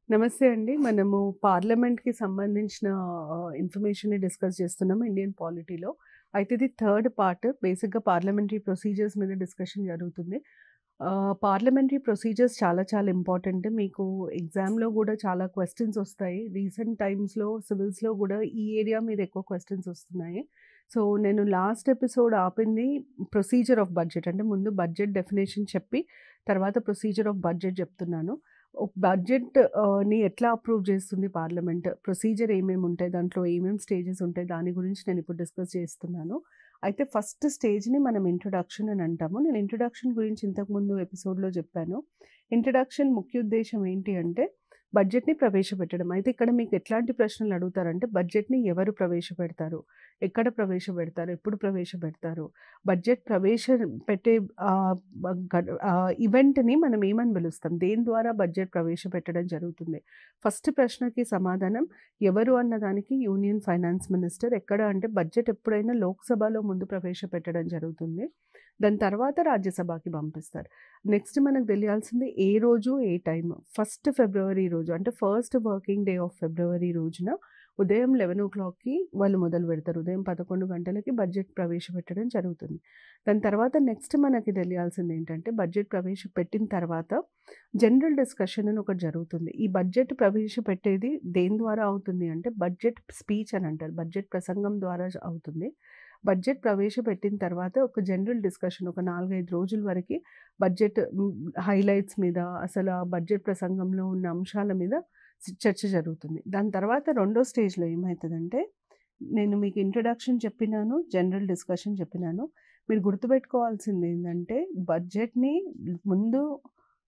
నమస్తే అండి. మనము పార్లమెంట్‌కి సంబంధించిన ఇన్ఫర్మేషన్‌ని డిస్కస్ చేస్తున్నాము ఇండియన్ పాలిటీలో. అయితే ఇది థర్డ్ పార్ట్. బేసిక్‌గా పార్లమెంటరీ ప్రొసీజర్స్ మీద డిస్కషన్ జరుగుతుంది. పార్లమెంటరీ ప్రొసీజర్స్ చాలా చాలా ఇంపార్టెంట్. మీకు ఎగ్జామ్‌లో గూడా చాలా క్వెషన్స్ ఒస్తాయి. రీసెంట్ టైమ్స్‌లో సివిల్స్‌లో గూడా ఈ ఏరియా మీద ఎక్కువ క్వెషన్స్ ఒస్తున్నాయి. సో, నేను లాస్ట్ ఎపిసోడ్ ఆపింది ప్రొసీజర్ ఆఫ్ బడ్జెట్. అంటే ముందు బడ్జెట్ డెఫినిషన్ చెప్పి, తర్వాత ప్రొసీజర్ ఆఫ్ బడ్జెట్ జెప్తున్నాను. బడ్జెట్ ని ఎట్లా అప్రూవ్ చేస్తుంది పార్లమెంట్? ప్రొసీజర్ ఏమేముంటాయి? దాంట్లో ఏమేమి స్టేజెస్ ఉంటాయి? దాని గురించి నేనిప్పుడు డిస్కస్ చేస్తున్నాను. అయితే ఫస్ట్ స్టేజ్‌ని మనం ఇంట్రొడక్షన్ అని అంటాము. నేను ఇంట్రొడక్షన్ గురించి ఇంతకుముందు ఎపిసోడ్‌లో చెప్పాను. ఇంట్రొడక్షన్ ముఖ్య ఉద్దేశ్యం ఏంటి అంటే, బడ్జెట్‌ని ప్రవేశపెట్టడం. అయితే ఇక్కడ మీకు ఎట్లాంటి ప్రశ్నలు అడుగుతారంటే, బడ్జెట్‌ని ఎవరు ప్రవేశపెడతారు? ఎక్కడ ప్రవేశపెడతారు? ఎప్పుడు ప్రవేశపెడతారు? బడ్జెట్ పెట్టే ఆహ్, ఈవెంట్‌ని మనం ఏమని పిలుస్తాం? దేని ద్వారా బడ్జెట్ ప్రవేశపెట్టడం జరుగుతుంది? ఫస్ట్ ప్రశ్నకి సమాధానం ఎవరు అన్నదానికి యూనియన్ ఫైనాన్స్ మినిస్టర్. ఎక్కడ అంటే బడ్జెట్ ఎప్పుడైనా లోక్‌సభలో ముందు ప్రవేశపెట్టడం జరుగుతుంది. దాని తర్వాత రాజ్యసభకి పంపిస్తారు. నెక్స్ట్ మనకు తెలియాల్సింది ఏ రోజు, ఏ టైము. ఫస్ట్ ఫిబ్రవరి రోజు అంటే first working day of February రోజున ఉదయం 11:00కి వాళ్ళు మొదలుపెడతారు. ఉదయం 11 గంటలకి బడ్జెట్ ప్రవేశపెట్టడం జరుగుతుంది. దాని తర్వాత నెక్స్ట్ మనకి తెలియాల్సిందేంటంటే, బడ్జెట్ ప్రవేశపెట్టిన తర్వాత జనరల్ డిస్కషన్ అని ఒకటి జరుగుతుంది. ఈ బడ్జెట్ ప్రవేశపెట్టేది దేని ద్వారా అవుతుంది అంటే, బడ్జెట్ స్పీచ్ అని అంటారు. బడ్జెట్ ప్రసంగం ద్వారా అవుతుంది. బడ్జెట్ ప్రవేశపెట్టిన తర్వాత ఒక జనరల్ డిస్కషన్ ఒక 4, 5 రోజుల వరకి బడ్జెట్ హైలైట్స్ మీద, అసలు ఆ బడ్జెట్ ప్రసంగంలో ఉన్న అంశాల మీద చర్చ జరుగుతుంది. దాని తర్వాత రెండో స్టేజ్‌లో ఏమైతదంటే, నేను మీకు ఇంట్రొడక్షన్ చెప్పినాను, జనరల్ డిస్కషన్ చెప్పినాను. మీరు గుర్తుపెట్టుకోవాల్సిందేందంటే, బడ్జెట్‌ని ముందు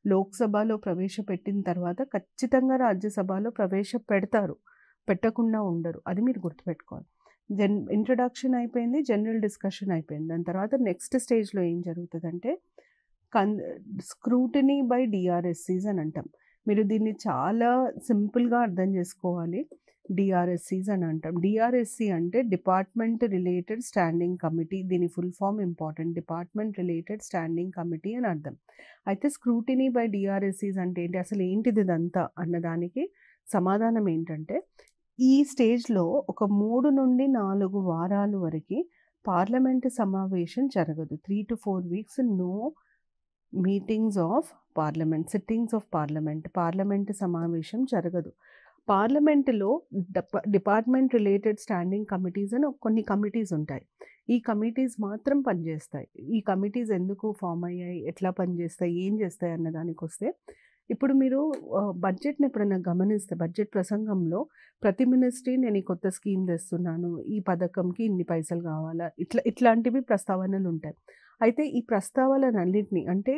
లోక్‌సభలో ప్రవేశపెట్టిన తర్వాత ఖచ్చితంగా రాజ్యసభలో ప్రవేశపెడతారు. పెట్టకుండా ఉండరు. అది మీరు గుర్తుపెట్టుకోవాలి. ఇంట్రొడక్షన్ అయిపోయింది. జనరల్ డిస్కషన్ అయిపోయింది. దాని తర్వాత నెక్స్ట్ స్టేజ్‌లో ఏం జరుగుతదంటే, కన్ స్క్రూటినీ బై డీఆర్ఎస్సీస్ అని అంటాం. మీరు దీన్ని చాలా సింపుల్‌గా అర్థం చేసుకోవాలి. డీఆర్ఎస్సీస్ అని అంటాం. డీఆర్ఎస్సీ అంటే డిపార్ట్‌మెంట్ రిలేటెడ్ స్టాండింగ్ కమిటీ. దీని full form important. Department related standing committee అని అర్థం. అయితే స్క్రూటినీ బై డీఆర్ఎస్సీస్ అంటే ఏంటి? అసలు ఏంటిది ఇదంతా అన్నదానికి సమాధానం ఏంటంటే, ఈ స్టేజ్‌లో ఒక 3-4 వారాలు వరకి పార్లమెంటు సమావేశం జరగదు. 3-4 weeks no meetings of parliament, sittings of parliament. Parliament సమావేశం జరగదు. పార్లమెంటులో డిపార్ట్‌మెంట్ రిలేటెడ్ స్టాండింగ్ కమిటీస్ అని కొన్ని కమిటీస్ ఉంటాయి. ఈ కమిటీస్ మాత్రం పనిచేస్తాయి. ఈ కమిటీస్ ఎందుకు ఫార్మ్ అయ్యాయి? ఎట్లా పనిచేస్తాయి? ఏం చేస్తాయి? అన్న దానికొస్తే, ఇప్పుడు మీరు బడ్జెట్‌ని ఎప్పుడైనా గమనిస్తే బడ్జెట్ ప్రసంగంలో ప్రతి మినిస్ట్రీ నేను ఈ కొత్త స్కీమ్ తెస్తున్నాను. ఈ పథకంకి ఇన్ని పైసలు కావాలా? ఇట్లాంటివి ప్రస్తావనలుంటాయి. అయితే ఈ ప్రస్తావనలన్నిటిని అంటే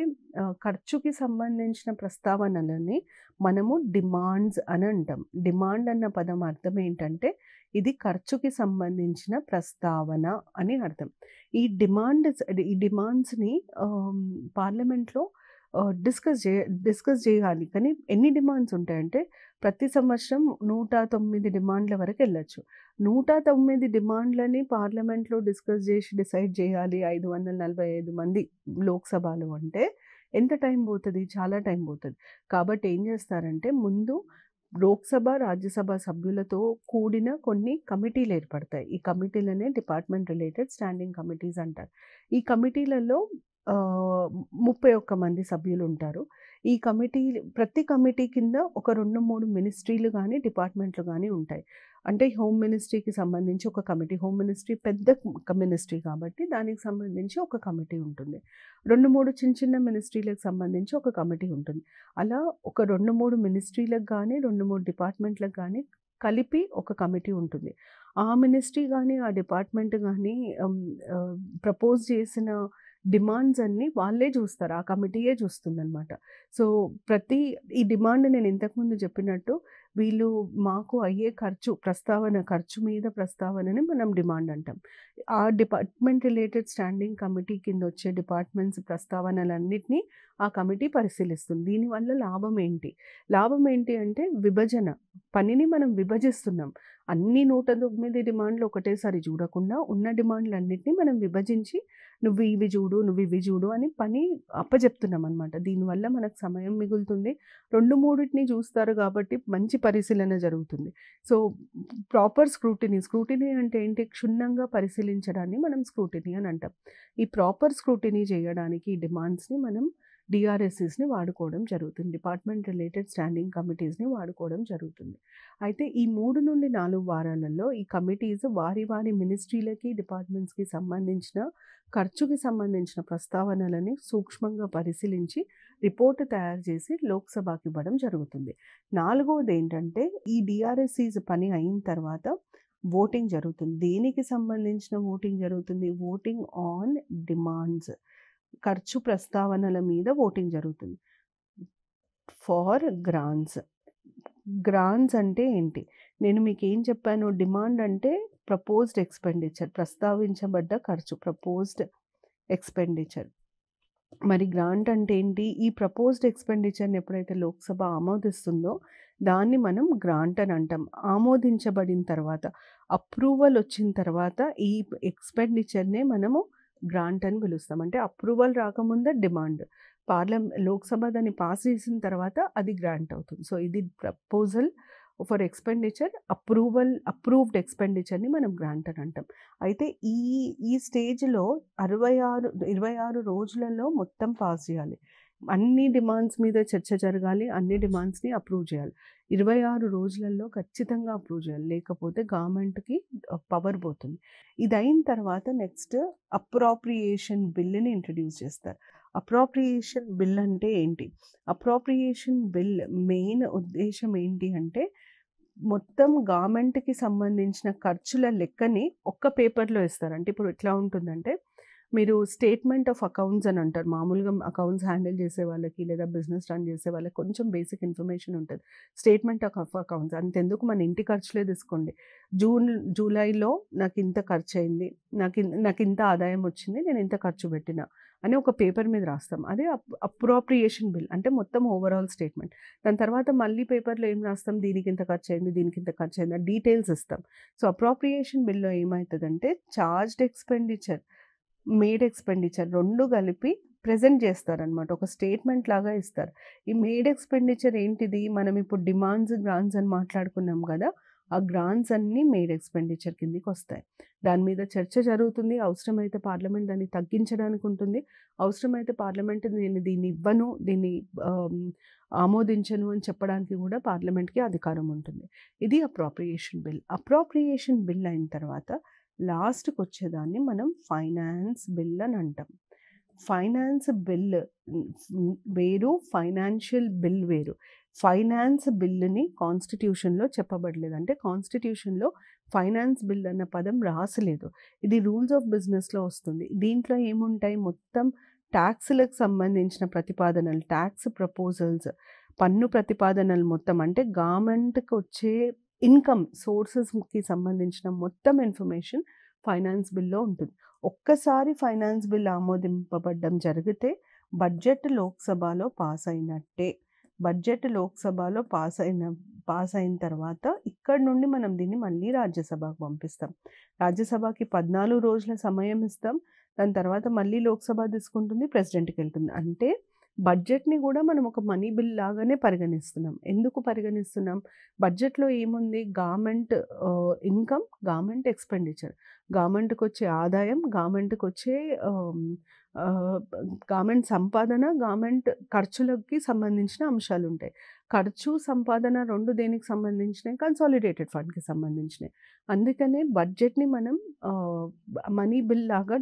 ఖర్చుకి సంబంధించిన ప్రస్తావనలని మనము డిమాండ్స్ అని అంటాం. డిమాండ్ అన్న పదం అర్థం ఏంటంటే, ఇది ఖర్చుకి సంబంధించిన ప్రస్తావన అని అర్థం. ఈ డిమాండ్స్‌ని పార్లమెంట్‌లో డిస్కస్ చేయాలి. కానీ ఎన్ని డిమాండ్స్ ఉంటాయంటే, ప్రతి సంవత్సరం 109 డిమాండ్ల వరకెళ్ళొచ్చు. 109 డిమాండ్లని పార్లమెంట్‌లో డిస్కస్ చేసి డిసైడ్ చేయాలి 545 మంది లోక్‌సభలో అంటే ఎంత టైం పోతది? చాలా టైం పోతది. కాబట్టి ఏం చేస్తారంటే, ముందు లోక్‌సభ, రాజ్యసభ సభ్యులతో కూడిన కొన్ని కమిటీలు ఏర్పడతాయి. ఈ కమిటీలనే డిపార్ట్‌మెంట్ రిలేటెడ్ స్టాండింగ్ కమిటీస్ అంటారు. ఈ కమిటీలలో 31 మంది సభ్యులుంటారు. ఈ ప్రతి కమిటీ కింద ఒక 2, 3 మినిస్ట్రీలు గానీ, డిపార్ట్‌మెంట్లు గానీ ఉంటాయి. అంటే హోమ్ మినిస్ట్రీకి సంబంధించి ఒక కమిటీ. హోమ్ మినిస్ట్రీ పెద్ద మినిస్ట్రీ కాబట్టి దానికి సంబంధించి ఒక కమిటీ ఉంటుంది. 2, 3 చిన్న చిన్న మినిస్ట్రీలకు సంబంధించి ఒక కమిటీ ఉంటుంది. అలా ఒక 2, 3 మినిస్ట్రీలకు గానీ, 2, 3 డిపార్ట్‌మెంట్లకు గానీ కలిపి ఒక కమిటీ ఉంటుంది. ఆ మినిస్ట్రీ గానీ, ఆ డిపార్ట్‌మెంట్ గానీ ప్రపోజ్ చేసిన డిమాండ్స్ అన్నీ వాళ్ళే చూస్తారు. ఆ కమిటీయే చూస్తుందనమాట. సో, ఈ డిమాండ్ నేను ఇంతకుముందు చెప్పినట్టు వీళ్ళు మాకు అయ్యే ఖర్చు మీద ప్రస్తావనని మనం డిమాండ్ అంటాం. ఆ డిపార్ట్‌మెంట్ రిలేటెడ్ స్టాండింగ్ కమిటీ కిందొచ్చే డిపార్ట్‌మెంట్స్ ప్రస్తావనలన్నిటిని ఆ కమిటీ పరిశీలిస్తుంది. దీనివల్ల లాభం ఏంటి? లాభం ఏంటి అంటే విభజన. పనిని మనం విభజిస్తున్నాం. అన్ని 109 డిమాండ్లు ఒకటేసారి చూడకుండా ఉన్న డిమాండ్లన్నిటిని మనం విభజించి నువ్వు ఇవి చూడు, నువ్వు ఇవి చూడు అని పని అప్పచెప్తున్నాం అనమాట. దీనివల్ల మనకు సమయం మిగులుతుంది. 2, 3 చూస్తారు కాబట్టి మంచి పరిశీలన జరుగుతుంది. So, proper scrutiny. స్క్రూటినీ అంటే ఏంటి? క్షుణ్ణంగా పరిశీలించడాన్ని మనం స్క్రూటినీ అని అంటాం. ఈ ప్రాపర్ స్క్రూటినీ చేయడానికి ఈ డిమాండ్స్‌ని మనం DRSEస్ని వాడుకోవడం జరుగుతుంది. డిపార్ట్మెంట్ రిలేటెడ్ స్టాండింగ్ కమిటీస్‌ని వాడుకోవడం జరుగుతుంది. అయితే ఈ 3-4 వారాలలో ఈ కమిటీస్ వారి మినిస్ట్రీలకి, డిపార్ట్మెంట్స్‌కి సంబంధించిన ఖర్చుకి సంబంధించిన ప్రస్తావనలని సూక్ష్మంగా పరిశీలించి రిపోర్ట్ తయారు చేసి లోక్సభకి ఇవ్వడం జరుగుతుంది. 4వది ఏంటంటే ఈ DRSEస్ పని అయిన తర్వాత ఓటింగ్ జరుగుతుంది. దేనికి సంబంధించిన ఓటింగ్ జరుగుతుంది? Voting on demands. ఖర్చు ప్రస్తావనల మీద ఓటింగ్ జరుగుతుంది. Far grants. గ్రాంట్స్ అంటే ఏంటి? నేను మీకేం చెప్పాను? డిమాండ్ అంటే ప్రపోజ్డ్ ఎక్స్‌పెండిచర్, ప్రస్తావించబడ్డ ఖర్చు, ప్రపోజ్డ్ ఎక్స్‌పెండిచర్. మరి గ్రాంట్ అంటే ఏంటి? ఈ ప్రపోజ్డ్ ఎక్స్‌పెండిచర్‌ని ఎప్పుడైతే లోక్సభ ఆమోదిస్తుందో దాన్ని మనం గ్రాంట్ అని అంటాం. ఆమోదించబడిన తర్వాత, అప్రూవల్ వచ్చిన తర్వాత ఈ ఎక్స్‌పెండిచర్‌నే మనము గ్రాంట్ అని పిలుస్తాం. అంటే అప్రూవల్ రాకముందే డిమాండ్. లోక్సభ దాన్ని పాస్ చేసిన తర్వాత అది గ్రాంట్ అవుతుంది. సో, ఇది ప్రపోజల్ ఫర్ ఎక్స్‌పెండిచర్, అప్రూవ్డ్ ఎక్స్‌పెండిచర్‌ని మనం గ్రాంట్ అని అంటాం. అయితే ఈ స్టేజ్‌లో 26 రోజులలో మొత్తం పాస్ చేయాలి. అన్ని డిమాండ్స్ మీద చర్చ జరగాలి. అన్ని డిమాండ్స్‌ని అప్రూవ్ చేయాలి. 26 రోజులలో ఖచ్చితంగా అప్రూవ్ చేయాలి. లేకపోతే గవర్నమెంట్‌కి పవర్ పోతుంది. ఇది అయిన తర్వాత నెక్స్ట్ అప్రోప్రియేషన్ బిల్‌ని ఇంట్రడ్యూస్ చేస్తారు. అప్రోప్రియేషన్ బిల్ అంటే ఏంటి? అప్రోప్రియేషన్ బిల్ మెయిన్ ఉద్దేశ్యం ఏంటి అంటే మొత్తం గవర్నమెంట్‌కి సంబంధించిన ఖర్చుల లెక్కని ఒక్క పేపర్‌లో ఇస్తారు. అంటే ఇప్పుడు ఎట్లా ఉంటుందంటే మీరు స్టేట్మెంట్ ఆఫ్ అకౌంట్స్ అని అంటారు. మామూలుగా అకౌంట్స్ హ్యాండిల్ చేసే వాళ్ళకి లేదా బిజినెస్ రన్ చేసే వాళ్ళకి కొంచెం బేసిక్ ఇన్ఫర్మేషన్ ఉంటుంది. స్టేట్మెంట్ ఆఫ్ అకౌంట్స్ అంతెందుకు, మన ఇంటి ఖర్చులే తీసుకోండి. జూలైలో నాకు ఇంత ఖర్చు అయింది, నాకు ఇంత ఆదాయం వచ్చింది, నేను ఇంత ఖర్చు పెట్టిన అని ఒక పేపర్ మీద రాస్తాం. అదే అప్రోప్రియేషన్ బిల్ అంటే మొత్తం ఓవరాల్ స్టేట్మెంట్. దాని తర్వాత మళ్ళీ పేపర్లో ఏం రాస్తాం? దీనికి ఇంత ఖర్చు అయింది, దీనికి ఇంత ఖర్చు అయింది, డీటెయిల్స్ ఇస్తాం. సో, అప్రోప్రియేషన్ బిల్‌లో ఏమవుతుందంటే చార్జ్డ్ ఎక్స్‌పెండిచర్, మేడ్ ఎక్స్‌పెండిచర్ 2 కలిపి ప్రెజెంట్ చేస్తారనమాట. ఒక స్టేట్మెంట్ లాగా ఇస్తారు. ఈ మేడ్ ఎక్స్‌పెండిచర్ ఏంటిది? మనం ఇప్పుడు డిమాండ్స్, గ్రాంట్స్ అని మాట్లాడుకున్నాం కదా! ఆ గ్రాంట్స్ అన్నీ మేడ్ ఎక్స్‌పెండిచర్ కిందకి వస్తాయి. దాని మీద చర్చ జరుగుతుంది. అవసరమైతే పార్లమెంట్ దాన్ని తగ్గించడానికి ఉంటుంది. అవసరమైతే పార్లమెంట్ నేను దీన్ని ఇవ్వను, దీన్ని ఆమోదించను అని చెప్పడానికి కూడా పార్లమెంట్‌కి అధికారం ఉంటుంది. ఇది అప్రోప్రియేషన్ బిల్. అప్రోప్రియేషన్ బిల్ అయిన తర్వాత లాస్ట్‌కి వచ్చేదాన్ని మనం ఫైనాన్స్ బిల్ అని అంటాం. ఫైనాన్స్ బిల్ వేరు, ఫైనాన్షియల్ బిల్ వేరు. ఫైనాన్స్ బిల్‌ని కాన్స్టిట్యూషన్‌లో చెప్పబడలేదు. అంటే కాన్స్టిట్యూషన్‌లో ఫైనాన్స్ బిల్ అన్న పదం రాసలేదు. ఇది రూల్స్ ఆఫ్ బిజినెస్‌లో వస్తుంది. దీంట్లో ఏముంటాయి? మొత్తం ట్యాక్స్‌లకు సంబంధించిన ప్రతిపాదనలు, ట్యాక్స్ ప్రపోజల్స్, పన్ను ప్రతిపాదనలు మొత్తం అంటే గవర్నమెంట్‌కి వచ్చే ఇన్‌కమ్ సోర్సెస్‌కి సంబంధించిన మొత్తం ఇన్ఫర్మేషన్ ఫైనాన్స్ బిల్‌లో ఉంటుంది. ఒక్కసారి ఫైనాన్స్ బిల్ ఆమోదింపబడడం జరిగితే బడ్జెట్ లోక్సభలో పాస్ అయినట్టే. బడ్జెట్ లోక్సభలో పాస్ అయిన తర్వాత ఇక్కడి నుండి మనం దీన్ని మళ్ళీ రాజ్యసభకు పంపిస్తాం. రాజ్యసభకి 14 రోజుల సమయం ఇస్తాం. దాని తర్వాత మళ్ళీ లోక్సభ తీసుకుంటుంది, ప్రెసిడెంట్‌కి వెళ్తుంది. అంటే బడ్జెట్‌ని కూడా మనం ఒక మనీ బిల్ లాగానే పరిగణిస్తున్నాం. ఎందుకు పరిగణిస్తున్నాం? బడ్జెట్‌లో ఏముంది? గవర్నమెంట్ ఇన్‌కమ్, గవర్నమెంట్ ఎక్స్‌పెండిచర్, గవర్నమెంట్‌కి వచ్చే ఆదాయం, గవర్నమెంట్‌కి వచ్చే గవర్నమెంట్ సంపాదన, గవర్నమెంట్ ఖర్చులకి సంబంధించిన అంశాలుంటాయి. ఖర్చు, సంపాదన 2 దేనికి సంబంధించినయి? కన్సాలిడేటెడ్ ఫండ్‌కి సంబంధించినయి. అందుకనే బడ్జెట్‌ని మనం మనీ బిల్ లాగా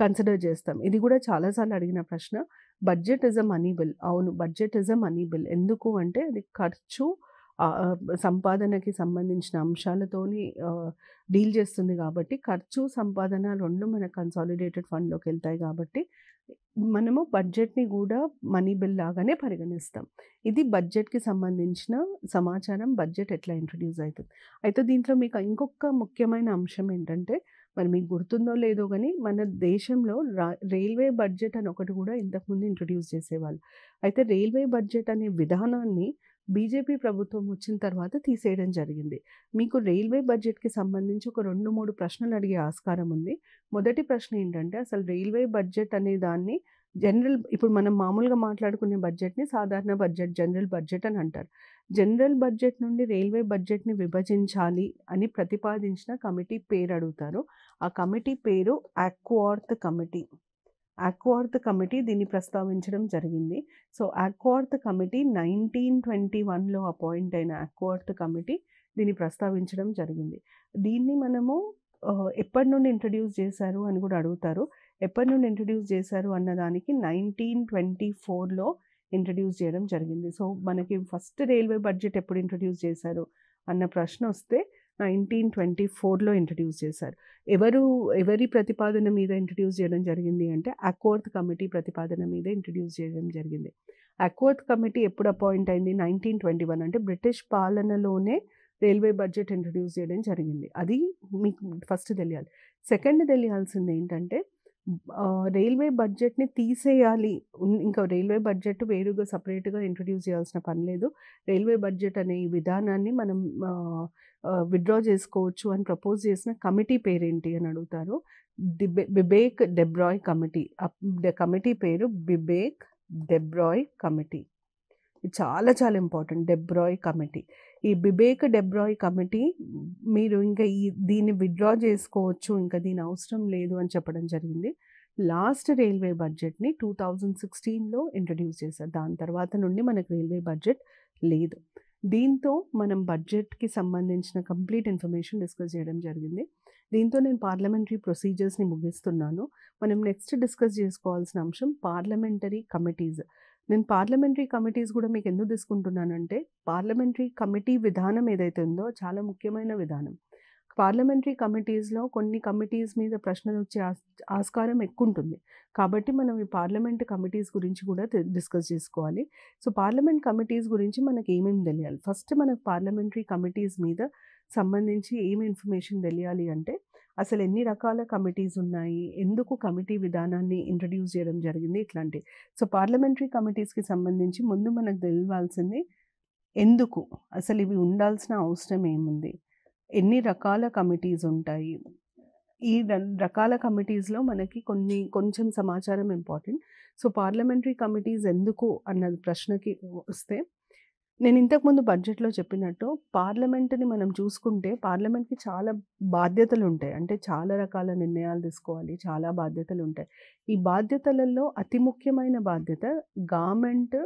కన్సిడర్ చేస్తాం. ఇది కూడా చాలా సార్లు అడిగిన ప్రశ్న. Budget is a money bill. అవును, budget is a money bill. ఎందుకు అంటే అది ఖర్చు, సంపాదనకి సంబంధించిన అంశాలతోని డీల్ చేస్తుంది కాబట్టి ఖర్చు, సంపాదన 2 మన కన్సాలిడేటెడ్ ఫండ్‌లోకి వెళ్తాయి కాబట్టి మనము బడ్జెట్‌ని కూడా మనీ బిల్ లాగానే పరిగణిస్తాం. ఇది బడ్జెట్‌కి సంబంధించిన సమాచారం. బడ్జెట్ ఎట్లా ఇంట్రొడ్యూస్ అవుతుంది. అయితే దీంట్లో మీకు ఇంకొక ముఖ్యమైన అంశం ఏంటంటే, మరి మీకు గుర్తుందో లేదో గానీ మన దేశంలో రైల్వే బడ్జెట్ అని ఒకటి కూడా ఇంతకుముందు ఇంట్రొడ్యూస్ చేసేవాళ్ళు. అయితే రైల్వే బడ్జెట్ అనే విధానాన్ని బీజేపీ ప్రభుత్వం వచ్చిన తర్వాత తీసేయడం జరిగింది. మీకు రైల్వే బడ్జెట్‌కి సంబంధించి ఒక 2, 3 ప్రశ్నలు అడిగే ఆస్కారం ఉంది. మొదటి ప్రశ్న ఏంటంటే అసలు రైల్వే బడ్జెట్ అనే దాన్ని ఇప్పుడు మనం మామూలుగా మాట్లాడుకునే బడ్జెట్‌ని సాధారణ బడ్జెట్, జనరల్ బడ్జెట్ అని అంటారు. జనరల్ బడ్జెట్ నుండి రైల్వే బడ్జెట్‌ని విభజించాలి అని ప్రతిపాదించిన కమిటీ పేరు అడుగుతారు. ఆ కమిటీ పేరు ఆక్వార్త్ కమిటీ. ఆక్వార్త్ కమిటీ దీన్ని ప్రస్తావించడం జరిగింది. సో, ఆక్వార్త్ కమిటీ 1921లో అపాయింట్ అయిన ఆక్వార్త్ కమిటీ దీన్ని ప్రస్తావించడం జరిగింది. దీన్ని మనము ఎప్పటి నుండి ఇంట్రడ్యూస్ చేశారు అని కూడా అడుగుతారు. ఎప్పటి నుండి ఇంట్రడ్యూస్ చేశారు అన్నదానికి 1924లో ఇంట్రడ్యూస్ చేయడం జరిగింది. సో, మనకి ఫస్ట్ రైల్వే బడ్జెట్ ఎప్పుడు ఇంట్రడ్యూస్ చేశారు అన్న ప్రశ్న వస్తే 1924లో ఇంట్రడ్యూస్ చేశారు. ఎవరి ప్రతిపాదన మీద ఇంట్రడ్యూస్ చేయడం జరిగింది అంటే ఆక్వార్త్ కమిటీ ప్రతిపాదన మీద ఇంట్రడ్యూస్ చేయడం జరిగింది. ఆక్వార్త్ కమిటీ ఎప్పుడు అపాయింట్ అయింది? 1921 అంటే బ్రిటిష్ పాలనలోనే రైల్వే బడ్జెట్ ఇంట్రడ్యూస్ చేయడం జరిగింది. అది మీకు ఫస్ట్ తెలియాలి. సెకండ్ తెలియాల్సింది ఏంటంటే రైల్వే బడ్జెట్‌ని తీసేయాలి. ఇంకా రైల్వే బడ్జెట్ వేరుగా సెపరేట్‌గా ఇంట్రడ్యూస్ చేయాల్సిన పని లేదు. రైల్వే బడ్జెట్ అనే ఈ విధానాన్ని మనం విత్‌డ్రా చేసుకోవచ్చు అని ప్రపోజ్ చేసిన కమిటీ పేరేంటి అని అడుగుతారు. బిబేక్ డెబ్రాయ్ కమిటీ. కమిటీ పేరు బిబేక్ డెబ్రాయ్ కమిటీ. ఇది చాలా చాలా ఇంపార్టెంట్. డెబ్రాయ్ కమిటీ. ఈ బిబేక్ డెబ్రాయ్ కమిటీ మీరు ఇంకా దీన్ని విత్‌డ్రా చేసుకోవచ్చు, ఇంకా దీని అవసరం లేదు అని చెప్పడం జరిగింది. లాస్ట్ రైల్వే బడ్జెట్‌ని 2016లో ఇంట్రడ్యూస్ చేశారు. దాని తర్వాత నుండి మనకు రైల్వే బడ్జెట్ లేదు. దీంతో మనం బడ్జెట్‌కి సంబంధించిన కంప్లీట్ ఇన్ఫర్మేషన్ డిస్కస్ చేయడం జరిగింది. దీంతో నేను పార్లమెంటరీ ప్రొసీజర్స్‌ని ముగిస్తున్నాను. మనం నెక్స్ట్ డిస్కస్ చేసుకోవాల్సిన అంశం పార్లమెంటరీ కమిటీస్. నేను పార్లమెంటరీ కమిటీస్ కూడా మీకు ఎందుకు తీసుకుంటున్నానంటే పార్లమెంటరీ కమిటీ విధానం ఏదైతే ఉందో చాలా ముఖ్యమైన విధానం. పార్లమెంటరీ కమిటీస్‌లో కొన్ని కమిటీస్ మీద ప్రశ్నలు వచ్చే ఆస్కారం ఎక్కువ ఉంటుంది. కాబట్టి మనం ఈ పార్లమెంట్ కమిటీస్ గురించి కూడా డిస్కస్ చేసుకోవాలి. సో, పార్లమెంట్ కమిటీస్ గురించి మనకి ఏమేమి తెలియాలి? ఫస్ట్ మనకు పార్లమెంటరీ కమిటీస్ మీద సంబంధించి ఏమి ఇన్ఫర్మేషన్ తెలియాలి అంటే అసలు ఎన్ని రకాల కమిటీస్ ఉన్నాయి? ఎందుకు కమిటీ విధానాన్ని ఇంట్రడ్యూస్ చేయడం జరిగింది? ఇట్లాంటివి. సో, పార్లమెంటరీ కమిటీస్‌కి సంబంధించి ముందు మనకు తెలవాల్సింది ఎందుకు? అసలు ఇవి ఉండాల్సిన అవసరం ఏముంది? ఎన్ని రకాల కమిటీస్ ఉంటాయి? ఈ రకాల కమిటీస్‌లో మనకి కొంచెం సమాచారం ఇంపార్టెంట్. సో, పార్లమెంటరీ కమిటీస్ ఎందుకు అన్న ప్రశ్నకి వస్తే నేను ఇంతకుముందు బడ్జెట్‌లో చెప్పినట్టు పార్లమెంట్‌ని మనం చూసుకుంటే పార్లమెంట్‌కి చాలా బాధ్యతలు ఉంటాయి. అంటే చాలా రకాల నిర్ణయాలు తీసుకోవాలి. చాలా బాధ్యతలు ఉంటాయి. ఈ బాధ్యతలలో అతి ముఖ్యమైన బాధ్యత గవర్నమెంట్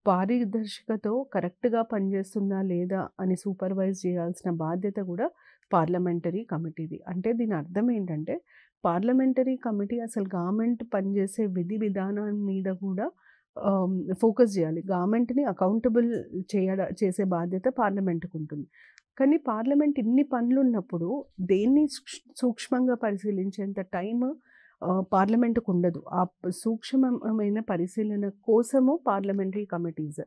పారదర్శకతతో కరెక్ట్‌గా పనిచేస్తుందా లేదా అని సూపర్వైజ్ చేయాల్సిన బాధ్యత కూడా పార్లమెంటరీ కమిటీది. అంటే దీని అర్థం ఏంటంటే పార్లమెంటరీ కమిటీ అసలు గవర్నమెంట్ పనిచేసే విధి విధానం మీద కూడా ఫోకస్ చేయాలి. గవర్నమెంట్‌ని అకౌంటబుల్ చేసే బాధ్యత పార్లమెంట్‌కి ఉంటుంది. కానీ పార్లమెంట్ ఇన్ని పనులున్నప్పుడు దేన్ని సూక్ష్మంగా పరిశీలించేంత టైము పార్లమెంట్‌కు ఉండదు. ఆ సూక్ష్మమైన పరిశీలన కోసము పార్లమెంటరీ కమిటీస్.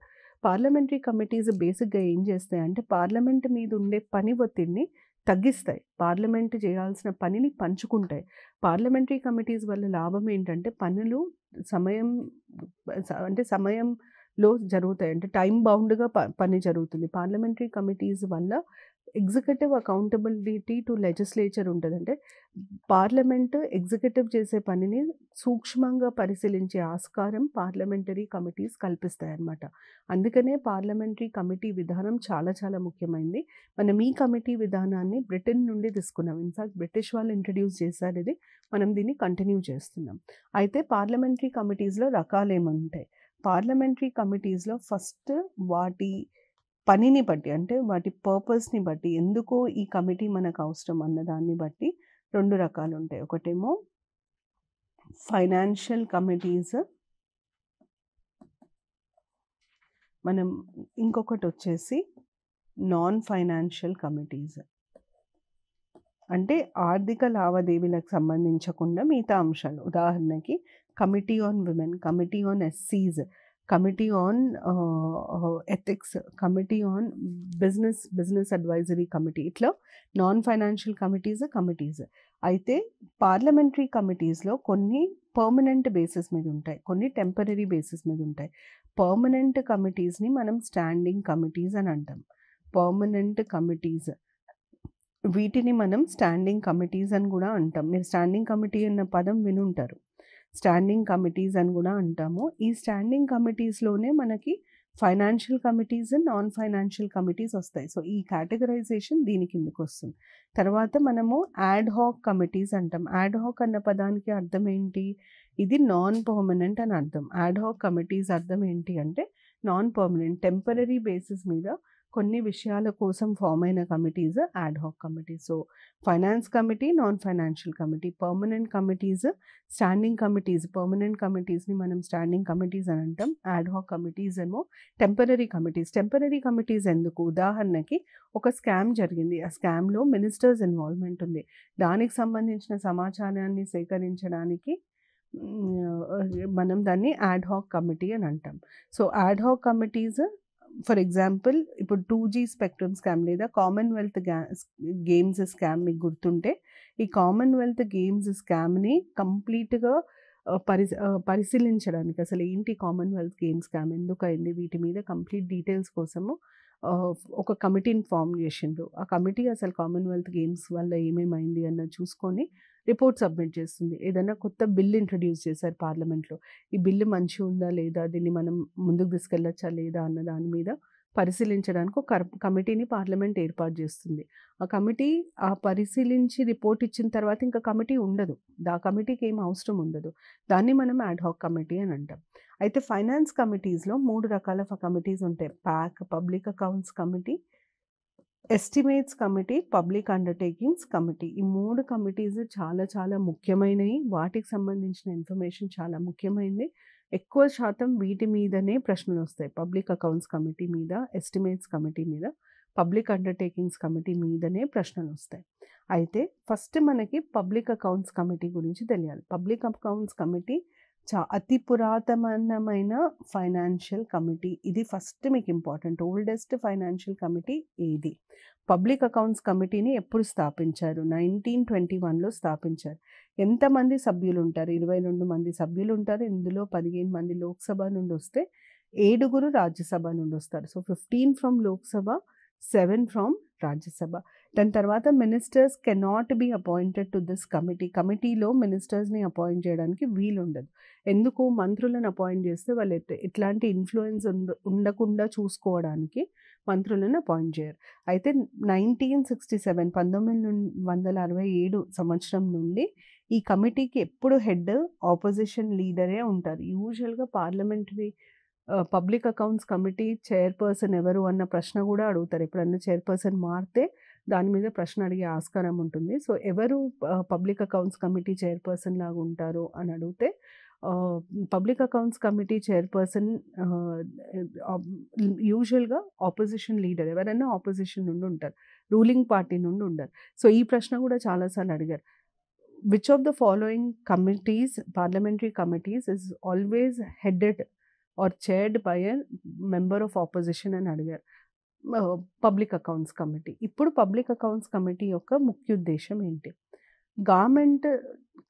పార్లమెంటరీ కమిటీస్ బేసిక్‌గా ఏం చేస్తాయంటే పార్లమెంట్ మీద ఉండే పని ఒత్తిడిని తగ్గిస్తాయి. పార్లమెంట్ చేయాల్సిన పనిని పంచుకుంటాయి. పార్లమెంటరీ కమిటీస్ వల్ల లాభం ఏంటంటే పనులు సమయంలో జరుగుతాయి. అంటే టైమ్ బౌండ్‌గా పని జరుగుతుంది. పార్లమెంటరీ కమిటీస్ వల్ల ఎగ్జిక్యూటివ్ అకౌంటబిలిటీ టు లెజిస్లేచర్ ఉంటది. అంటే పార్లమెంట్ ఎగ్జిక్యూటివ్ చేసే పనిని సూక్ష్మంగా పరిశీలించే ఆస్కారం పార్లమెంటరీ కమిటీస్ కల్పిస్తాయన్నమాట. అందుకనే పార్లమెంటరీ కమిటీ విధానం చాలా చాలా ముఖ్యమైనది. మనం ఈ కమిటీ విధానాన్ని బ్రిటన్ నుండి తీసుకున్నాం. ఇన్‌ఫాక్ట్ బ్రిటిష్ వాళ్ళు ఇంట్రడ్యూస్ చేశారు ఇది. మనం దీన్ని కంటిన్యూ చేస్తున్నాం. అయితే పార్లమెంటరీ కమిటీస్‌లో రకాలేముంటాయి? పార్లమెంటరీ కమిటీస్‌లో ఫస్ట్ వాటి పనిని బట్టి అంటే వాటి పర్పస్‌ని బట్టి ఎందుకు ఈ కమిటీ మనకు అవసరం అన్నదాన్ని బట్టి 2 రకాలుంటాయి. ఒకటేమో ఫైనాన్షియల్ కమిటీస్. ఇంకొకటొచ్చేసి నాన్ ఫైనాన్షియల్ కమిటీస్. అంటే ఆర్థిక లావాదేవీలకు సంబంధించకుండా మిగతా అంశాలు. ఉదాహరణకి committee on women, committee on ఎస్సీస్, committee on ethics, committee on business advisory committee. ఇట్లా నాన్ ఫైనాన్షియల్ కమిటీస్. అయితే పార్లమెంటరీ కమిటీస్‌లో కొన్ని పర్మనెంట్ బేసిస్ మీద ఉంటాయి. కొన్ని టెంపరరీ బేసిస్ మీద ఉంటాయి. పర్మనెంట్ కమిటీస్ని మనం స్టాండింగ్ కమిటీస్ అని అంటాం. పర్మనెంట్ కమిటీస్ వీటిని మనం స్టాండింగ్ కమిటీస్ అని కూడా అంటాం. మీరు స్టాండింగ్ కమిటీ అన్న పదం వినుంటారు. స్టాండింగ్ కమిటీస్ అని కూడా అంటాము. ఈ స్టాండింగ్ కమిటీస్లోనే మనకి financial committees, non financial committees వస్తాయి. సో ఈ కేటగరైజేషన్ దీని కిందకు వస్తుంది. తర్వాత మనము యాడ్ హాక్ కమిటీస్ అంటాం. యాడ్ హాక్ అన్న పదానికి అర్థం ఏంటి? ఇది నాన్ పర్మనెంట్ అని అర్థం. యాడ్ హాక్ కమిటీస్ అర్థం ఏంటి అంటే నాన్ పర్మనెంట్, టెంపరరీ బేసిస్ మీద కొన్ని విషయాల కోసం ఫామ్ అయిన committees ad hoc committees. So finance committee, non financial committee. Permanent committees, standing committees. Permanent కమిటీస్ని మనం స్టాండింగ్ కమిటీస్ అని అంటాం. యాడ్ హాక్ కమిటీస్ ఏమో టెంపరరీ కమిటీస్. టెంపరరీ కమిటీస్ ఎందుకు? ఉదాహరణకి ఒక స్కామ్ జరిగింది, ఆ స్కామ్లో మినిస్టర్స్ ఇన్వాల్వ్మెంట్ ఉంది, దానికి సంబంధించిన సమాచారాన్ని సేకరించడానికి మనం దాన్ని యాడ్ హాక్ కమిటీ అని అంటాం. So add hoc committees for example ఇప్పుడు 2G స్పెక్ట్రమ్ స్కామ్ లేదా కామన్వెల్త్ గేమ్స్ స్కామ్ మీకు గుర్తుంటే, ఈ కామన్వెల్త్ గేమ్స్ స్కామ్ని కంప్లీట్గా పరిశీలించడానికి అసలు ఏంటి కామన్వెల్త్ గేమ్స్ స్కామ్, ఎందుకు అయింది, వీటి మీద కంప్లీట్ డీటెయిల్స్ కోసము ఒక కమిటీని ఫామ్ చేసిండ్రు. ఆ కమిటీ అసలు కామన్వెల్త్ గేమ్స్ వల్ల ఏమేమైంది అన్నది చూసుకొని రిపోర్ట్ సబ్మిట్ చేస్తుంది. ఏదైనా కొత్త బిల్ ఇంట్రడ్యూస్ చేశారు పార్లమెంట్లో, ఈ బిల్లు మంచిగా ఉందా లేదా, దీన్ని మనం ముందుకు తీసుకెళ్ళచ్చా లేదా అన్న దాని మీద పరిశీలించడానికి ఒక కమిటీని పార్లమెంట్ ఏర్పాటు చేస్తుంది. ఆ కమిటీ పరిశీలించి రిపోర్ట్ ఇచ్చిన తర్వాత ఇంకా కమిటీ ఉండదు, ఆ కమిటీకి ఏం అవసరం ఉండదు, దాన్ని మనం యాడ్ హాక్ కమిటీ అని అంటాం. అయితే ఫైనాన్స్ కమిటీస్లో 3 రకాల కమిటీస్ ఉంటాయి. Pack, public accounts committee, estimates committee, public undertakings committee. ఈ 3 కమిటీస్ చాలా చాలా ముఖ్యమైనవి. వాటికి సంబంధించిన ఇన్ఫర్మేషన్ చాలా ముఖ్యమైనది. ఎక్కువ శాతం వీటి మీదనే ప్రశ్నలు వస్తాయి. పబ్లిక్ అకౌంట్స్ కమిటీ మీద, ఎస్టిమేట్స్ కమిటీ మీద, పబ్లిక్ అండర్టేకింగ్స్ కమిటీ మీదనే ప్రశ్నలు వస్తాయి. అయితే ఫస్ట్ మనకి పబ్లిక్ అకౌంట్స్ కమిటీ గురించి తెలియాలి. పబ్లిక్ అకౌంట్స్ కమిటీ అతి పురాతనమైన ఫైనాన్షియల్ కమిటీ. ఇది ఫస్ట్ మీకు ఇంపార్టెంట్. ఓల్డెస్ట్ ఫైనాన్షియల్ కమిటీ ఏది? పబ్లిక్ అకౌంట్స్ కమిటీని ఎప్పుడు స్థాపించారు? 1921లో స్థాపించారు. ఎంతమంది సభ్యులు ఉంటారు? 22 మంది సభ్యులు ఉంటారు. ఇందులో 15 మంది లోక్సభ నుండి వస్తే 7 రాజ్యసభ నుండి వస్తారు. So 15 from Lok Sabha, 7 from Rajya Sabha. దాని తర్వాత ministers cannot be appointed to this committee. కమిటీలో మినిస్టర్స్ని అపాయింట్ చేయడానికి వీలుండదు. ఎందుకు? మంత్రులను అపాయింట్ చేస్తే వాళ్ళు ఎట్లాంటి ఇన్ఫ్లుయెన్స్ ఉండకుండా చూసుకోవడానికి మంత్రులను అపాయింట్ చేయరు. అయితే 1967 సంవత్సరం నుండి ఈ కమిటీకి ఎప్పుడు హెడ్ ఆపోజిషన్ లీడరే ఉంటారు. యూజువల్గా parliamentary public accounts committee chairperson ఎవరు అన్న ప్రశ్న కూడా అడుగుతారు. ఎప్పుడన్నా చైర్పర్సన్ మారితే దాని మీద ప్రశ్న అడిగే ఆస్కారం ఉంటుంది. సో ఎవరు పబ్లిక్ అకౌంట్స్ కమిటీ చైర్పర్సన్ లాగా ఉంటారు అని అడిగితే పబ్లిక్ అకౌంట్స్ కమిటీ చైర్పర్సన్ యూజువల్గా ఆపోజిషన్ లీడర్, ఎవరైనా ఆపోజిషన్ నుండి ఉంటారు, రూలింగ్ పార్టీ నుండి ఉండరు. సో ఈ ప్రశ్న కూడా చాలాసార్లు అడిగారు. Which of the following committees, parliamentary committees is always headed or chaired by a member of opposition అని అడిగారు. Public accounts committee. ఇప్పుడు పబ్లిక్ అకౌంట్స్ కమిటీ యొక్క ముఖ్య ఉద్దేశం ఏంటి? గవర్నమెంట్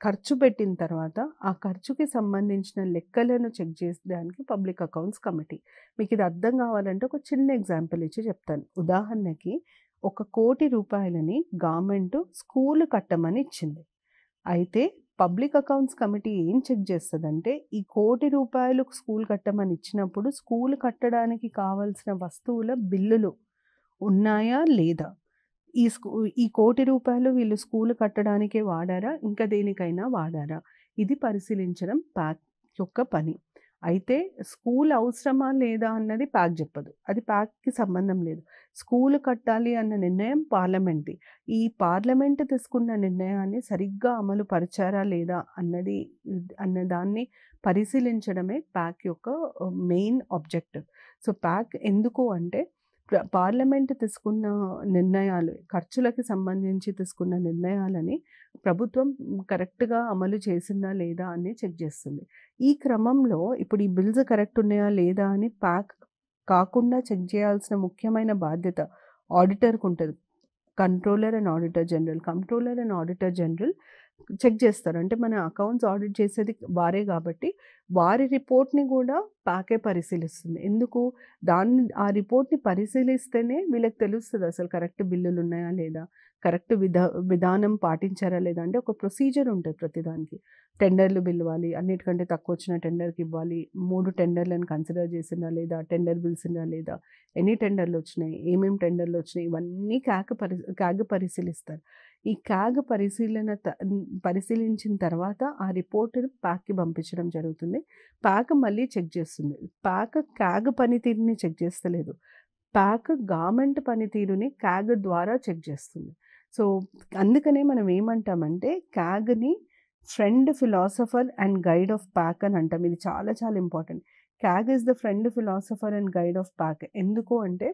ఖర్చు పెట్టిన తర్వాత ఆ ఖర్చుకి సంబంధించిన లెక్కలను చెక్ చేయడానికి పబ్లిక్ అకౌంట్స్ కమిటీ. మీకు ఇది అర్థం కావాలంటే ఒక చిన్న ఎగ్జాంపుల్ ఇచ్చి చెప్తాను. ఉదాహరణకి 1 కోటి రూపాయలని గవర్నమెంట్ స్కూల్ కట్టమని ఇచ్చింది. అయితే పబ్లిక్ అకౌంట్స్ కమిటీ ఏం చెక్ చేస్తుందంటే, ఈ 1 కోటి రూపాయలు స్కూల్ కట్టమని ఇచ్చినప్పుడు స్కూల్ కట్టడానికి కావాల్సిన వస్తువుల బిల్లులు ఉన్నాయా లేదా, ఈ 1 కోటి రూపాయలు వీళ్ళు స్కూల్ కట్టడానికే వాడారా, ఇంకా దేనికైనా వాడారా, ఇది పరిశీలించడం ప్యాక్ యొక్క పని. అయితే స్కూల్ అవసరమా లేదా అన్నది ప్యాక్ చెప్పదు, అది ప్యాక్కి సంబంధం లేదు. స్కూల్ కట్టాలి అన్న నిర్ణయం పార్లమెంట్ది. ఈ పార్లమెంట్ తీసుకున్న నిర్ణయాన్ని సరిగ్గా అమలు పరిచారా లేదా అన్నదాన్ని పరిశీలించడమే ప్యాక్ యొక్క మెయిన్ ఆబ్జెక్టివ్. సో ప్యాక్ ఎందుకు అంటే, పార్లమెంట్ తీసుకున్న నిర్ణయాలు, ఖర్చులకి సంబంధించి తీసుకున్న నిర్ణయాలని ప్రభుత్వం కరెక్ట్గా అమలు చేసిందా లేదా అని చెక్ చేస్తుంది. ఈ క్రమంలో ఇప్పుడు ఈ బిల్స్ కరెక్ట్ ఉన్నాయా లేదా అని ప్యాక్ కాకుండా చెక్ చేయాల్సిన ముఖ్యమైన బాధ్యత ఆడిటర్కి ఉంటుంది. Controller and auditor general. Controller and auditor general check చేస్తారు. అంటే మన అకౌంట్స్ ఆడిట్ చేసేది వారే కాబట్టి, వారి రిపోర్ట్‌ని గూడా ప్యాకే పరిశీలిస్తుంది. ఎందుకు? ఆ రిపోర్ట్‌ని పరిశీలిస్తేనే వీళ్ళకి తెలుస్తది అసలు కరెక్ట్ బిల్లులున్నాయా లేదా? కరెక్ట్ విధానం పాటించారా లేదా? అంటే ఒక ప్రొసీజర్ ఉంటది ప్రతిదానికి. టెండర్‌లు పిలవాలి, అన్నిటికంటే తక్కువొచ్చిన టెండర్‌కి ఇవ్వాలి, 3 టెండర్‌లను కన్సిడర్ చేసిందా లేదా? టెండర్ పిలిసిందా లేదా? ఎన్ని టెండర్‌లొచ్చినాయి? ఏమేం టెండర్‌లొచ్చినాయి? ఇవన్నీ క్యాగ్ పరిశీలిస్తారు. ఈ క్యాగ్ పరిశీలించిన తర్వాత ఆ రిపోర్ట్‌ని ప్యాక్‌కి పంపించడం జరుగుతుంది. ప్యాక్ మళ్ళీ చెక్ చేస్తుంది. క్యాగ్ పనితీరుని చెక్ చేస్తలేదు. గవర్నమెంట్ పనితీరుని క్యాగ్ ద్వారా చెక్ చేస్తుంది. సో, అందుకనే మనం ఏమంటామంటే క్యాగ్‌ని friend, philosopher and guide of PAC అని అంటాం. ఇది చాలా చాలా important. CAG is the friend, philosopher and guide of PAC. ఎందుకు అంటే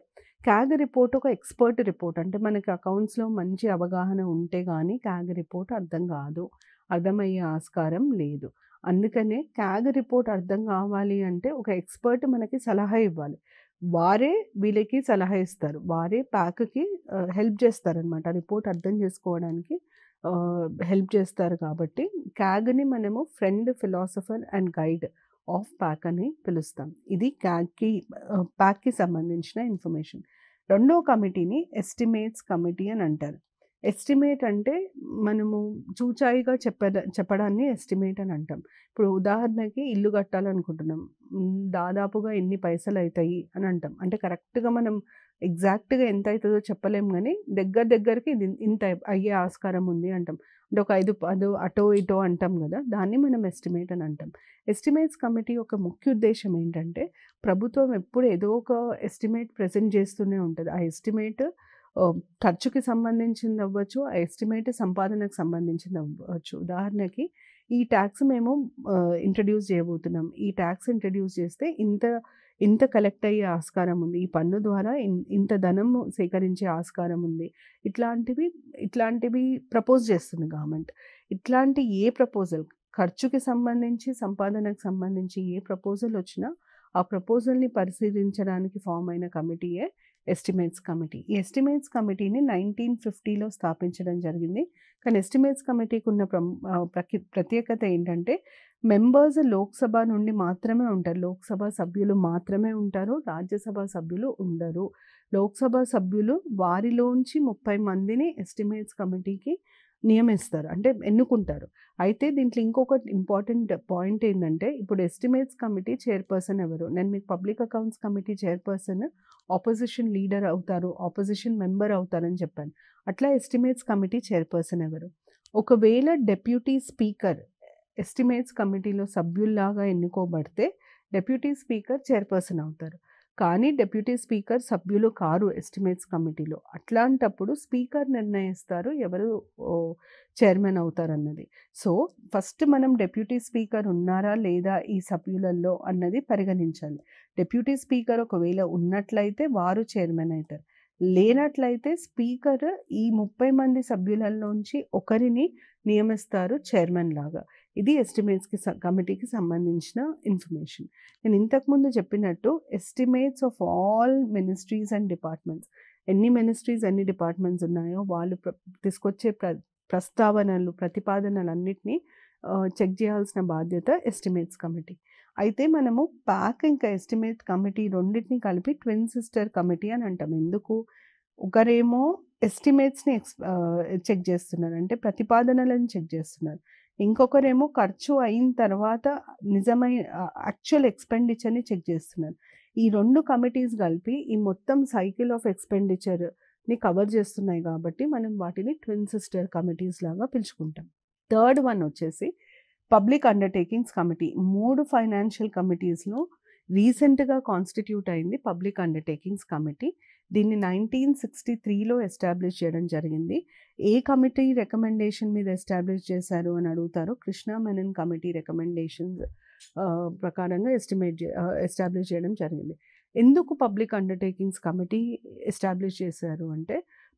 క్యాగ్ రిపోర్ట్ ఒక ఎక్స్‌పర్ట్ రిపోర్ట్. అంటే మనకి అకౌంట్స్‌లో మంచి అవగాహన ఉంటే గానీ క్యాగ్ రిపోర్ట్ అర్థం గాదు. అర్థమయ్యే ఆస్కారం లేదు. అందుకనే క్యాగ్ రిపోర్ట్ అర్థం గావాలి అంటే ఒక ఎక్స్‌పర్ట్ మనకి సలహా ఇవ్వాలి. వారే వీళ్ళకి సలహా ఇస్తారు. వారే ప్యాక్‌కి హెల్ప్ చేస్తారనమాట. రిపోర్ట్ అర్థం చేసుకోవడానికి హెల్ప్ చేస్తారు కాబట్టి క్యాగ్‌ని మనము friend, philosopher and guide of PAC అని పిలుస్తాం. ఇది ప్యాక్‌కి సంబంధించిన ఇన్ఫర్మేషన్. రెండో కమిటీని ఎస్టిమేట్స్ కమిటీ అని అంటారు. ఎస్టిమేట్ అంటే మనము చూచాయిగా చెప్పడాన్ని ఎస్టిమేట్ అని అంటాం. ఇప్పుడు ఉదాహరణకి ఇల్లు కట్టాలనుకుంటున్నాం. దాదాపుగా ఎన్ని పైసలయితాయి అని అంటాం. అంటే కరెక్ట్‌గా మనం ఎగ్జాక్ట్‌గా ఎంత అయితదో చెప్పలేం గానీ, దగ్గరికి ఇది ఇంత అయ్యే ఆస్కారం ఉంది అంటాం. అంటే ఒక 5 అటో ఇటో అంటాం గదా! దాన్ని మనం ఎస్టిమేట్ అని అంటాం. ఎస్టిమేట్స్ కమిటీ యొక్క ముఖ్య ఉద్దేశ్యం ఏంటంటే, ప్రభుత్వం ఎప్పుడు ఏదో ఒక ఎస్టిమేట్ ప్రెజెంట్ చేస్తూనే ఉంటది. ఆ ఎస్టిమేట్ ఖర్చుకి సంబంధించింది అవ్వచ్చు, ఆ ఎస్టిమేట్ సంపాదనకు సంబంధించింది అవ్వచ్చు. ఉదాహరణకి ఈ టాక్స్ మేము ఇంట్రొడ్యూస్ చేయబోతున్నాం. ఈ టాక్స్ ఇంట్రొడ్యూస్ చేస్తే ఇంత కలెక్ట్ అయ్యే ఆస్కారం ఉంది. ఈ పన్ను ద్వారా ఇంత ధనం సేకరించే ఆస్కారం ఉంది. ఇట్లాంటివి ప్రపోజ్ చేస్తుంది గవర్నమెంట్. ఇట్లాంటి ఏ ప్రపోజల్ ఖర్చుకి సంబంధించి, సంపాదనకు సంబంధించి ఏ ప్రపోజల్ వచ్చినా, ఆ ప్రపోజల్‌ని పరిశీలించడానికి ఫార్మ్ అయిన కమిటీయే ఎస్టిమేట్స్ కమిటీ. ఈ ఎస్టిమేట్స్ కమిటీని 1950లో స్థాపించడం జరిగింది. కానీ ఎస్టిమేట్స్ కమిటీకి ఉన్న ప్రత్యేకత ఏంటంటే మెంబర్స్ లోక్‌సభ నుండి మాత్రమే ఉంటారు. లోక్‌సభ సభ్యులు మాత్రమే ఉంటారు. రాజ్యసభ సభ్యులు ఉండరు. లోక్‌సభ సభ్యులు వారిలోంచి 30 మందిని ఎస్టిమేట్స్ కమిటీకి నియమిస్తారు. అంటే ఎన్నుకుంటారు. అయితే దీంట్లో ఇంకొక ఇంపార్టెంట్ పాయింట్ ఏందంటే, ఇప్పుడు ఎస్టిమేట్స్ కమిటీ చైర్‌పర్సన్ ఎవరు? నేను మీకు public accounts committee chairperson opposition leader అవుతారు. ఆపోజిషన్ మెంబర్ అవుతారని చెప్పాను. అట్లా ఎస్టిమేట్స్ కమిటీ చైర్‌పర్సన్ ఎవరు? ఒకవేళ డెప్యూటీ స్పీకర్ ఎస్టిమేట్స్ కమిటీలో సభ్యుల్లాగా ఎన్నుకోబడితే, డెప్యూటీ స్పీకర్ చైర్‌పర్సన్ అవుతారు. కానీ డెప్యూటీ స్పీకర్ సభ్యులు కారు ఎస్టిమేట్స్ కమిటీలో. అట్లాంటప్పుడు స్పీకర్ నిర్ణయిస్తారు ఎవరు చైర్మన్ అవుతారన్నది. సో, ఫస్ట్ మనం డెప్యూటీ స్పీకర్ ఉన్నారా లేదా ఈ సభ్యులలో అన్నది పరిగణించాలి. డెప్యూటీ స్పీకర్ ఒకవేళ ఉన్నట్లయితే వారు చైర్మన్ అయితారు. లేనట్లయితే స్పీకర్ ఈ 30 మంది సభ్యులలోంచి ఒకరిని నియమిస్తారు చైర్మన్ లాగా. ఇది ఎస్టిమేట్స్‌కి కమిటీకి సంబంధించిన ఇన్ఫర్మేషన్. నేను ఇంతకుముందు చెప్పినట్టు estimates of all ministries and departments, ఎన్ని మినిస్ట్రీస్, ఎన్ని డిపార్ట్మెంట్స్ ఉన్నాయో వాళ్ళు తీసుకొచ్చే ప్రతిపాదనలన్నిటిని చెక్ చేయాల్సిన బాధ్యత ఎస్టిమేట్స్ కమిటీ. అయితే మనము ప్యాక్ ఇంకా ఎస్టిమేట్ కమిటీ రెండిటిని కలిపి ట్విన్ సిస్టర్ కమిటీ అని అంటాం. ఎందుకు? ఒకరేమో ఎస్టిమేట్స్‌ని చెక్ చేస్తున్నారు. అంటే ప్రతిపాదనలను చెక్ చేస్తున్నారు. ఇంకొకరేమో ఖర్చు అయిన తర్వాత యాక్చువల్ ఎక్స్‌పెండిచర్‌ని చెక్ చేస్తున్నారు. ఈ 2 కమిటీస్ కలిపి ఈ మొత్తం సైకిల్ ఆఫ్ ఎక్స్‌పెండిచర్‌ని కవర్ చేస్తున్నాయి కాబట్టి మనం వాటిని ట్విన్ సిస్టర్ కమిటీస్ లాగా పిలుచుకుంటాం. థర్డ్ వన్ వచ్చేసి పబ్లిక్ అండర్‌టేకింగ్స్ కమిటీ. 3 ఫైనాన్షియల్ కమిటీస్‌లో రీసెంట్‌గా కాన్స్టిట్యూట్ అయింది పబ్లిక్ అండర్‌టేకింగ్స్ కమిటీ. దీన్ని 1963లో ఎస్టాబ్లిష్ చేయడం జరిగింది. ఏ కమిటీ రికమెండేషన్ మీద ఎస్టాబ్లిష్ చేశారు అని అడుగుతారు. కృష్ణ మెనన్ కమిటీ రికమెండేషన్స్ ప్రకారంగా ఎస్టాబ్లిష్ చేయడం జరిగింది. ఎందుకు పబ్లిక్ అండర్‌టేకింగ్స్ కమిటీ ఎస్టాబ్లిష్ చేశారు అంటే,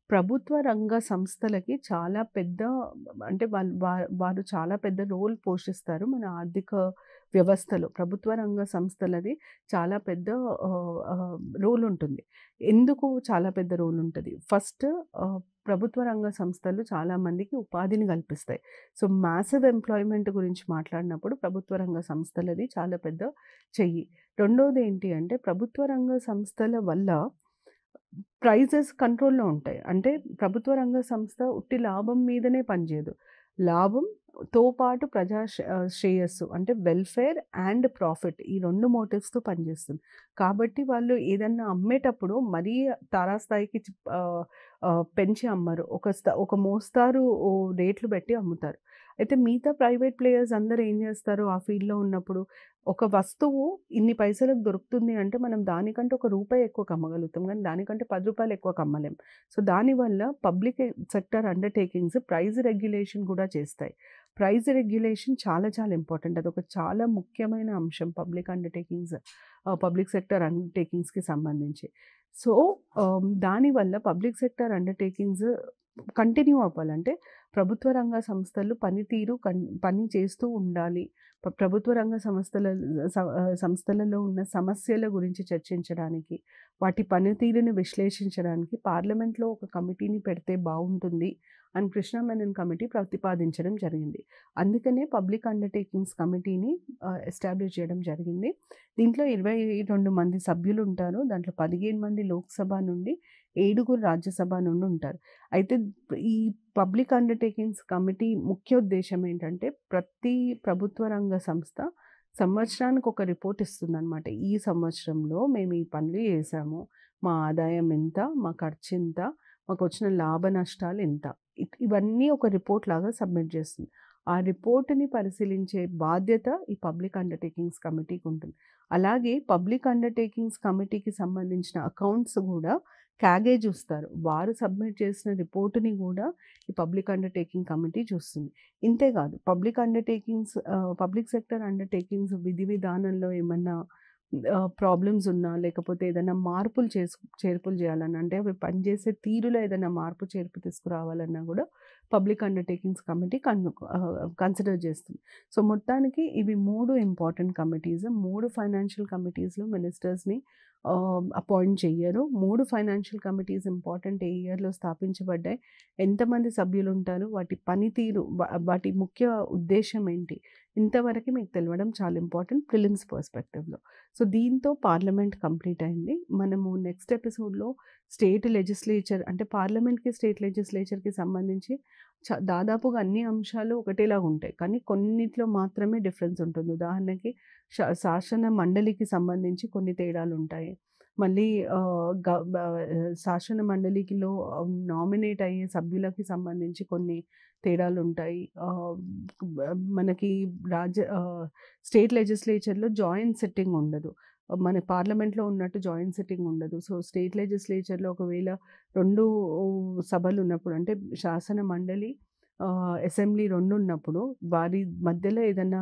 ప్రభుత్వ రంగ సంస్థలకి చాలా పెద్ద, అంటే వారు చాలా పెద్ద రోల్ పోషిస్తారు మన ఆర్థిక వ్యవస్థలో ప్రభుత్వ రంగ సంస్థలది చాలా పెద్ద రోల్ ఉంటుంది. ఎందుకు చాలా పెద్ద రోల్ ఉంటది? ఫస్ట్ ప్రభుత్వ రంగ సంస్థలు చాలా మందికి ఉపాధిని కల్పిస్తాయి. సో, మాసివ్ ఎంప్లాయ్‌మెంట్ గురించి మాట్లాడినప్పుడు ప్రభుత్వ రంగ సంస్థలది చాలా పెద్ద చెయ్యి. రెండోది ఏంటి అంటే ప్రభుత్వ రంగ సంస్థల వల్ల ప్రైజెస్ కంట్రోల్‌లో ఉంటాయి. అంటే ప్రభుత్వ రంగ సంస్థ ఉట్టి లాభం మీదనే పనిచేయదు. లాభంతో పాటు శ్రేయస్సు అంటే వెల్‌ఫేర్ అండ్ ప్రాఫిట్ ఈ 2 మోటివ్స్‌తో పనిచేస్తుంది. కాబట్టి వాళ్ళు ఏదన్నా అమ్మేటప్పుడు మరీ తారాస్థాయికి పెంచి అమ్మరు. ఒక మోస్తారు రేట్లు పెట్టి అమ్ముతారు. అయితే మిగతా ప్రైవేట్ ప్లేయర్స్ అందరూ ఏం చేస్తారు ఆ ఫీల్డ్‌లో ఉన్నప్పుడు ఒక వస్తువు ఇన్ని పైసలకు దొరుకుతుంది అంటే మనం దానికంటే ఒక రూపాయి ఎక్కువకి అమ్మగలుగుతాం. కానీ దానికంటే రూ. 10 ఎక్కువకి అమ్మలేం. సో, దానివల్ల public sector undertakings price regulation కూడా చేస్తాయి. ప్రైస్ రెగ్యులేషన్ చాలా చాలా ఇంపార్టెంట్. అదొక చాలా ముఖ్యమైన అంశం పబ్లిక్ సెక్టర్ అండర్‌టేకింగ్స్‌కి సంబంధించి. సో, దానివల్ల పబ్లిక్ సెక్టర్ అండర్‌టేకింగ్స్ కంటిన్యూ అవ్వాలంటే ప్రభుత్వ రంగ సంస్థలు పని చేస్తూ ఉండాలి. ప్రభుత్వ రంగ సంస్థలలో ఉన్న సమస్యల గురించి చర్చించడానికి, వాటి పనితీరుని విశ్లేషించడానికి పార్లమెంట్‌లో ఒక కమిటీని పెడితే బావుంటుంది అని కృష్ణ మెనన్ కమిటీ ప్రతిపాదించడం జరిగింది. అందుకనే పబ్లిక్ అండర్‌టేకింగ్స్ కమిటీని ఎస్టాబ్లిష్ చేయడం జరిగింది. దీంట్లో 22 మంది సభ్యులుంటారు. దాంట్లో 15 మంది లోక్‌సభ నుండి, 7 రాజ్యసభ నుండి ఉంటారు. అయితే ఈ పబ్లిక్ అండర్‌టేకింగ్స్ కమిటీ ముఖ్య ఉద్దేశ్యం ఏంటంటే ప్రతి ప్రభుత్వ రంగ సంస్థ సంవత్సరానికి ఒక రిపోర్ట్ ఇస్తుందనమాట. ఈ సంవత్సరంలో మేము ఈ పనులు చేశాము. మా ఆదాయం ఎంత? మా ఖర్చింత? మాకొచ్చిన లాభ నష్టాలు ఎంత? ఇవన్నీ ఒక రిపోర్ట్ లాగా సబ్మిట్ చేస్తుంది. ఆ రిపోర్ట్‌ని పరిశీలించే బాధ్యత ఈ పబ్లిక్ అండర్‌టేకింగ్స్ కమిటీకి ఉంటుంది. అలాగే పబ్లిక్ అండర్‌టేకింగ్స్ కమిటీకి సంబంధించిన అకౌంట్స్ గూడా క్యాగే చూస్తారు. వారు సబ్మిట్ చేసిన రిపోర్ట్‌ని గూడా ఈ పబ్లిక్ అండర్‌టేకింగ్ కమిటీ చూస్తుంది. ఇంతే కాదు పబ్లిక్ సెక్టర్ అండర్‌టేకింగ్స్ విధి విధానంలో ఏమన్నా ప్రాబ్లమ్స్ ఉన్నా లేకపోతే ఏదైనా చేర్పులు చేయాలన్నా అంటే అవి పనిచేసే తీరులో ఏదైనా మార్పు చేర్పు తీసుకురావాలన్నా కూడా పబ్లిక్ అండర్‌టేకింగ్స్ కమిటీ కన్సిడర్ చేస్తుంది. సో, మొత్తానికి ఇవి 3 ఇంపార్టెంట్ కమిటీస్. 3 ఫైనాన్షియల్ కమిటీస్‌లో మినిస్టర్స్‌ని అపాయింట్ చెయ్యరు. 3 ఫైనాన్షియల్ కమిటీస్ ఇంపార్టెంట్ ఏ ఇయర్‌లో స్థాపించబడ్డాయి, ఎంతమంది సభ్యులుంటారు, వాటి పనితీరు, వాటి ముఖ్య ఉద్దేశ్యం ఏంటి, ఇంతవరకు మీకు తెలవడం చాలా ఇంపార్టెంట్ ప్రిలిమ్స్ పర్స్పెక్టివ్‌లో. సో, దీంతో పార్లమెంట్ కంప్లీట్ అయింది. మనము నెక్స్ట్ ఎపిసోడ్‌లో స్టేట్ లెజిస్లేచర్ అంటే పార్లమెంట్‌కి, స్టేట్ లెజిస్లేచర్‌కి సంబంధించి దాదాపుగా అన్ని అంశాలు ఒకటేలాగా ఉంటాయి. కానీ కొన్నిట్లో మాత్రమే డిఫరెన్స్ ఉంటుంది. ఉదాహరణకి శాసన మండలికి సంబంధించి కొన్ని తేడాలుంటాయి. మళ్ళీ శాసన మండలికిలో నామినేట్ అయ్యే సభ్యులకి సంబంధించి కొన్ని తేడాలుంటాయి. మనకి స్టేట్ లెజిస్లేచర్‌లో జాయింట్ సిట్టింగ్ ఉండదు. మన పార్లమెంట్‌లో ఉన్నట్టు జాయింట్ సిట్టింగ్ ఉండదు. సో, స్టేట్ లెజిస్లేచర్‌లో ఒకవేళ 2 సభలున్నప్పుడు అంటే శాసన మండలి, అసెంబ్లీ 2 ఉన్నప్పుడు వారి మధ్యలో ఏదన్నా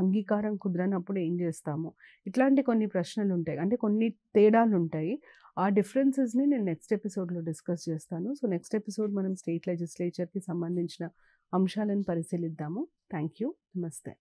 అంగీకారం కుదరనప్పుడు ఏం చేస్తాము? ఇట్లాంటి కొన్ని ప్రశ్నలుంటాయి. అంటే కొన్ని తేడాలుంటాయి. ఆ డిఫరెన్సెస్‌ని నేను నెక్స్ట్ ఎపిసోడ్‌లో డిస్కస్ చేస్తాను. సో, నెక్స్ట్ ఎపిసోడ్ మనం స్టేట్ లెజిస్లేచర్‌కి సంబంధించిన అంశాలను పరిశీలిద్దాము. Thank you. నమస్తే.